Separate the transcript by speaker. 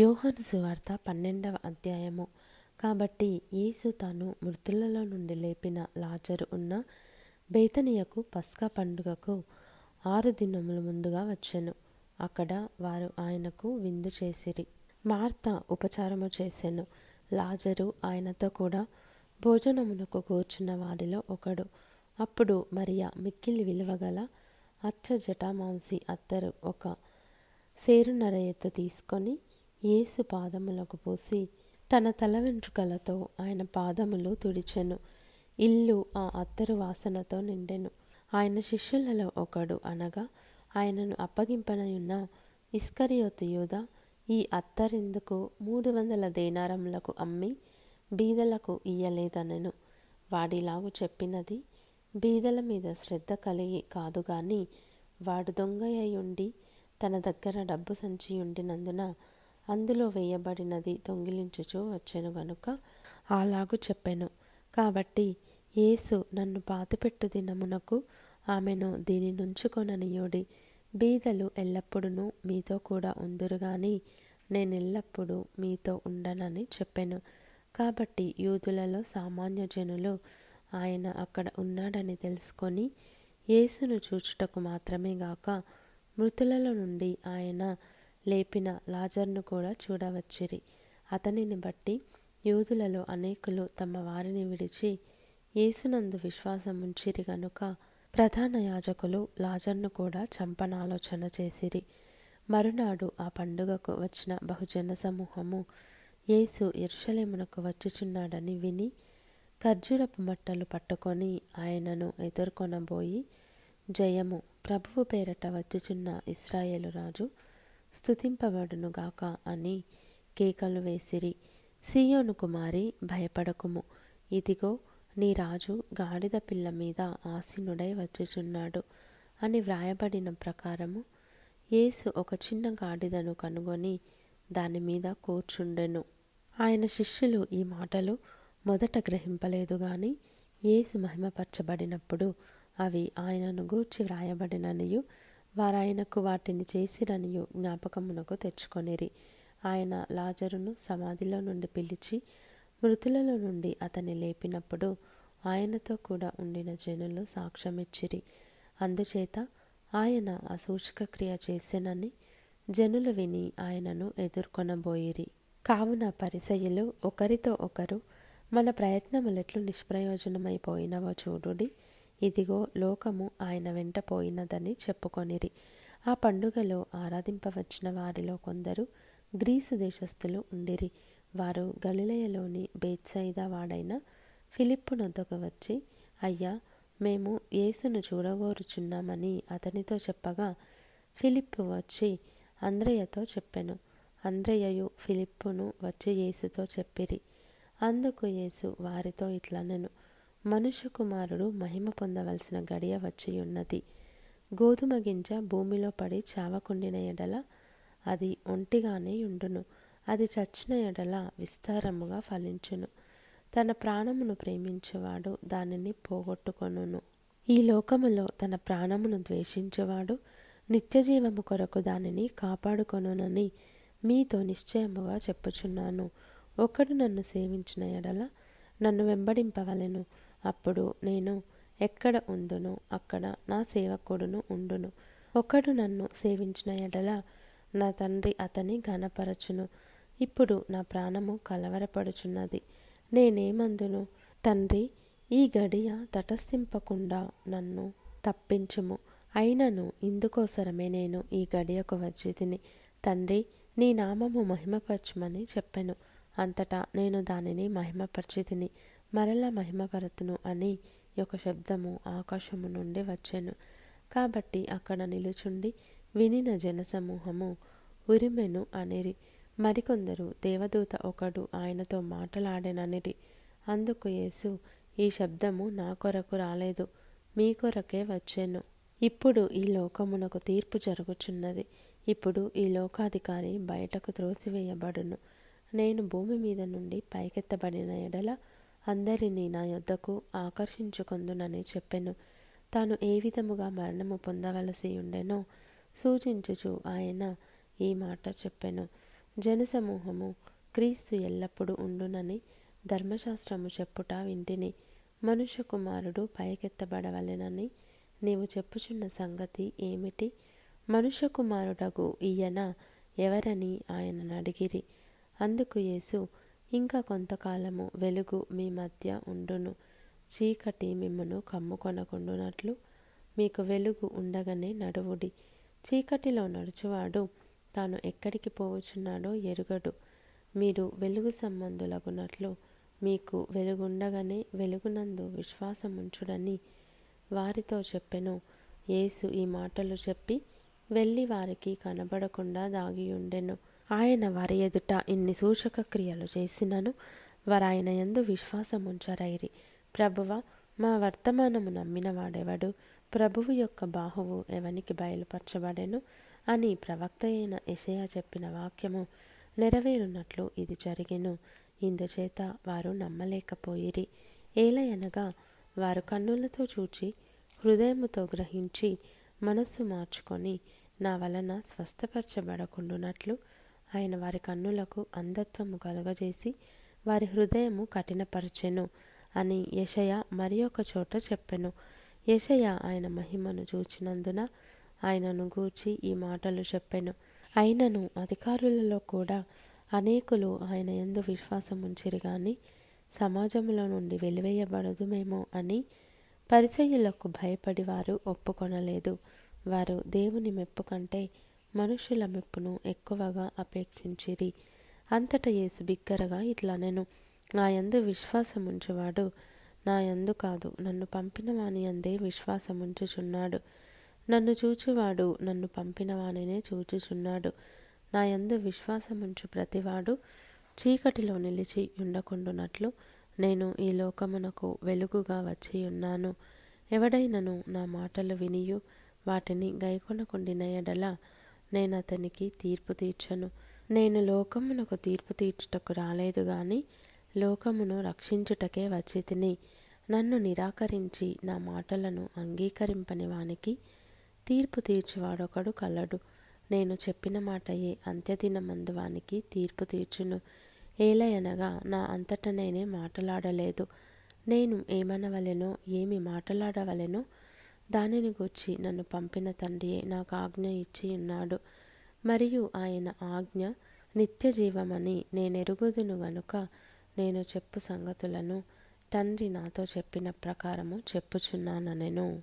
Speaker 1: యోహాను సువార్త 12వ అధ్యాయము. కాబట్టి యేసు తాను మృతులలో నుండి లేపిన లాజరు ఉన్న బేతనియకు పస్కా పండుగకు 6 దినముల ముందుగా వచ్చెను. అక్కడ వారు ఆయనకు విందు చేసిరి. మార్త ఉపచారము చేసెను. లాజరు ఆయనతో కూడా భోజనమునకు కూర్చున్న వారిలో ఒకడు. అప్పుడు మరియ మిక్కిలి విలువగల అచ్చ జటామాంసి అత్తరు ఒక సేరున్నర ఎత్తు తీసుకొని యేసు పాదములకు పూసి తన తల వెంట్రుకలతో ఆయన పాదములు తుడిచెను. ఇల్లు ఆ అత్తరు వాసనతో నిండెను. ఆయన శిష్యులలో ఒకడు, అనగా ఆయనను అప్పగింపనయున్న ఇస్కరియోతు యూదా, ఈ అత్తరెందుకు 300 దేనారములకు అమ్మి బీదలకు ఇయ్యలేదనెను. వాడిలాగు చెప్పినది బీదల మీద శ్రద్ధ కలిగి కాదు గాని, వాడు దొంగయయుండి తన దగ్గర డబ్బు సంచియుండినందున అందులో వేయబడినది దొంగిలించుచూ వచ్చెను గనుక అలాగు చెప్పెను. కాబట్టి యేసు, నన్ను పాతిపెట్టు దినమునకు ఆమెను దీని నుంచుకొననీయుడి. బీదలు ఎల్లప్పుడూ మీతో కూడా ఉందురు గాని నేనెల్లప్పుడూ మీతో ఉండనని చెప్పెను. కాబట్టి యూదులలో సామాన్య జనులు ఆయన అక్కడ ఉన్నాడని తెలుసుకొని యేసును చూచుటకు మాత్రమే గాక మృతులలో నుండి ఆయన లేపిన లాజరును కూడా చూడవచ్చిరి. అతనిని బట్టి యూదులలో అనేకులు తమ వారిని విడిచి యేసునందు విశ్వాసముంచిరి గనుక ప్రధాన యాజకులు లాజరును కూడా చంపనాలోచన చేసిరి. మరునాడు ఆ పండుగకు వచ్చిన బహుజన సమూహము యేసు యెరూషలేమునకు వచ్చుచున్నాడని విని ఖర్జూరపు మట్టలు పట్టుకొని ఆయనను ఎదుర్కొనబోయి, జయము, ప్రభువు పేరట వచ్చుచున్న ఇశ్రాయేలు రాజు స్తుతింపబడును గాక అని కేకలు వేసిరి. సీయోను కుమారి, భయపడకుము, ఇదిగో నీ రాజు గాడిద పిల్ల మీద ఆసీనుడై వచ్చుచున్నాడు అని వ్రాయబడిన ప్రకారము యేసు ఒక చిన్న గాడిదను కనుగొని దాని మీద కూర్చుండెను. ఆయన శిష్యులు ఈ మాటలు మొదట గ్రహింపలేదు గాని యేసు మహిమపరచబడినప్పుడు అవి ఆయనను గూర్చి వ్రాయబడిననియు వారాయనకు వాటిని చేసిరనియు జ్ఞాపకమునకు తెచ్చుకొనిరి. ఆయన లాజరును సమాధిలో నుండి పిలిచి మృతులలో నుండి అతన్ని లేపినప్పుడు ఆయనతో కూడా ఉండిన జనులు సాక్ష్యమిచ్చిరి. అందుచేత ఆయన ఆ సూచక క్రియ చేసెనని జనులు విని ఆయనను ఎదుర్కొనబోయిరి. కావున పరిసయ్యులు ఒకరితో ఒకరు, మన ప్రయత్నములెట్లు నిష్ప్రయోజనమైపోయినవో చూడుడి, ఇదిగో లోకము ఆయన వెంట పోయినదని చెప్పుకొనిరి. ఆ పండుగలో ఆరాధింపవచ్చిన వారిలో కొందరు గ్రీసు దేశస్థులు ఉండిరి. వారు గలిలయలోని బేత్సయిదా వాడైన ఫిలిప్పు నొద్దకు వచ్చి, అయ్యా, మేము యేసును చూడగోరుచున్నామని అతనితో చెప్పగా ఫిలిప్పు వచ్చి అంద్రెయతో చెప్పెను. అంద్రెయయు ఫిలిప్పును వచ్చి యేసుతో చెప్పిరి. అందుకు యేసు వారితో ఇట్లనెను, మనుష్య కుమారుడు మహిమ పొందవలసిన గడియ వచ్చియున్నది. గోధుమ గింజ భూమిలో పడి చావకుండిన ఎడల అది ఒంటిగానే ఉండును, అది చచ్చిన ఎడల విస్తారముగా ఫలించును. తన ప్రాణమును ప్రేమించువాడు దానిని పోగొట్టుకొనును. ఈ లోకములో తన ప్రాణమును ద్వేషించువాడు నిత్యజీవము కొరకు దానిని కాపాడుకొనునని మీతో నిశ్చయముగా చెప్పుచున్నాను. ఒకడు నన్ను సేవించిన ఎడల నన్ను వెంబడింపవలెను. అప్పుడు నేను ఎక్కడ ఉందునో అక్కడ నా సేవకుడును ఉండును. ఒకడు నన్ను సేవించిన ఎడల నా తండ్రి అతని ఘనపరచును. ఇప్పుడు నా ప్రాణము కలవరపడుచున్నది. నేనేమందును? తండ్రి, ఈ గడియ తటస్థింపకుండా నన్ను తప్పించుము. అయినను ఇందుకోసరమే నేను ఈ గడియకు వచ్చితిని. తండ్రి, నీ నామము మహిమపరచుమని చెప్పెను. అంతటా నేను దానిని మహిమపరచితిని, మరలా మహిమపరతును అని ఒక శబ్దము ఆకాశము నుండి వచ్చెను. కాబట్టి అక్కడ నిలుచుండి వినిన జనసమూహము ఉరిమెను అనిరి. మరికొందరు, దేవదూత ఒకడు ఆయనతో మాటలాడెననిరి. అందుకు యేసు, ఈ శబ్దము నా కొరకు రాలేదు, మీ కొరకే వచ్చెను. ఇప్పుడు ఈ లోకమునకు తీర్పు జరుగుచున్నది. ఇప్పుడు ఈ లోకాధికారి బయటకు త్రోసివేయబడును. నేను భూమి మీద నుండి పైకెత్తబడిన ఎడల అందరినీ నా యొద్దకు ఆకర్షించుకొందునని చెప్పెను. తాను ఏ విధముగా మరణము పొందవలసి ఉండెనో సూచించుచు ఆయన ఈ మాట చెప్పెను. జనసమూహము క్రీస్తు ఎల్లప్పుడూ ఉండునని ధర్మశాస్త్రము చెప్పుట వింటిని. మనుష్య కుమారుడు పైకెత్తబడవలెనని నీవు చెప్పుచున్న సంగతి ఏమిటి? మనుష్య కుమారుడగు ఈయన ఎవరని ఆయనను అడిగిరి. అందుకు యేసు, ఇంకా కొంతకాలము వెలుగు మీ మధ్య ఉండును, చీకటి మిమ్మును కమ్ముకొనకుండునట్లు మీకు వెలుగు ఉండగానే నడువుడి. చీకటిలో నడుచువాడు తాను ఎక్కడికి పోవచున్నాడో ఎరుగడు. మీరు వెలుగు సంబంధులగునట్లు మీకు వెలుగుండగానే వెలుగునందు విశ్వాసముంచుడని వారితో చెప్పెను. యేసు ఈ మాటలు చెప్పి వెళ్ళి వారికి కనబడకుండా దాగియుండెను. ఆయన వారి ఎదుట ఇన్ని సూచక క్రియలు చేసినను వారాయన యందు విశ్వాసముంచరైరి. ప్రభువా, మా వర్తమానము నమ్మిన వాడెవడు? ప్రభువు యొక్క బాహువు ఎవనికి బయలుపరచబడెను అని ప్రవక్త అయిన యెషయా చెప్పిన వాక్యము నెరవేరునట్లు ఇది జరిగెను. ఇందుచేత వారు నమ్మలేకపోయిరి. ఏలయనగా వారు కన్నులతో చూచి హృదయముతో గ్రహించి మనస్సు మార్చుకొని నా వలన స్వస్థపరచబడకుండునట్లు ఆయన వారి కన్నులకు అంధత్వము కలుగజేసి వారి హృదయము కఠినపరచెను అని యెషయా మరి ఒక చోట చెప్పెను. యెషయా ఆయన మహిమను చూచినందున ఆయనను గూర్చి ఈ మాటలు చెప్పెను. అయినను అధికారులలో కూడా అనేకులు ఆయన యందు విశ్వాసముంచిరి గాని సమాజంలో నుండి వెలివేయబడదుమేమో అని పరిసయ్యులకు భయపడి వారు ఒప్పుకొనలేదు. వారు దేవుని మెప్పు కంటే మనుషుల మెప్పును ఎక్కువగా అపేక్షించిరి. అంతటా యేసు బిగ్గరగా ఇట్లనెను, నా యందు విశ్వాసముంచువాడు నా యందు కాదు, నన్ను పంపిన వాని యందే విశ్వాసముంచుచున్నాడు. నన్ను చూచువాడు నన్ను పంపిన వానినే చూచుచున్నాడు. నా యందు విశ్వాసముంచు ప్రతివాడు చీకటిలో నిలిచి ఉండకుండునట్లు నేను ఈ లోకమునకు వెలుగుగా వచ్చియున్నాను. ఎవడైనను నా మాటలు వినియు వాటిని గైకొనకుండిన యెడల నేను అతనికి తీర్పు తీర్చను. నేను లోకమునకు తీర్పు తీర్చుటకు రాలేదు గాని లోకమును రక్షించుటకే వచ్చితిని. నన్ను నిరాకరించి నా మాటలను అంగీకరింపని వానికి తీర్పు తీర్చువాడొకడు కలడు. నేను చెప్పిన మాటయే అంత్యదినమందు వానికి తీర్పు తీర్చును. ఏలయనగా నా అంతట నేనే మాటలాడలేదు. నేను ఏమనవలెనో ఏమి మాటలాడవలెనో దానిని గూర్చి నన్ను పంపిన తండ్రియే నాకు ఆజ్ఞ ఇచ్చి ఉన్నాడు. మరియు ఆయన ఆజ్ఞ నిత్య జీవమని నేనెరుగుదును గనుక నేను చెప్పు సంగతులను తండ్రి నాతో చెప్పిన ప్రకారము చెప్పుచున్నానెను.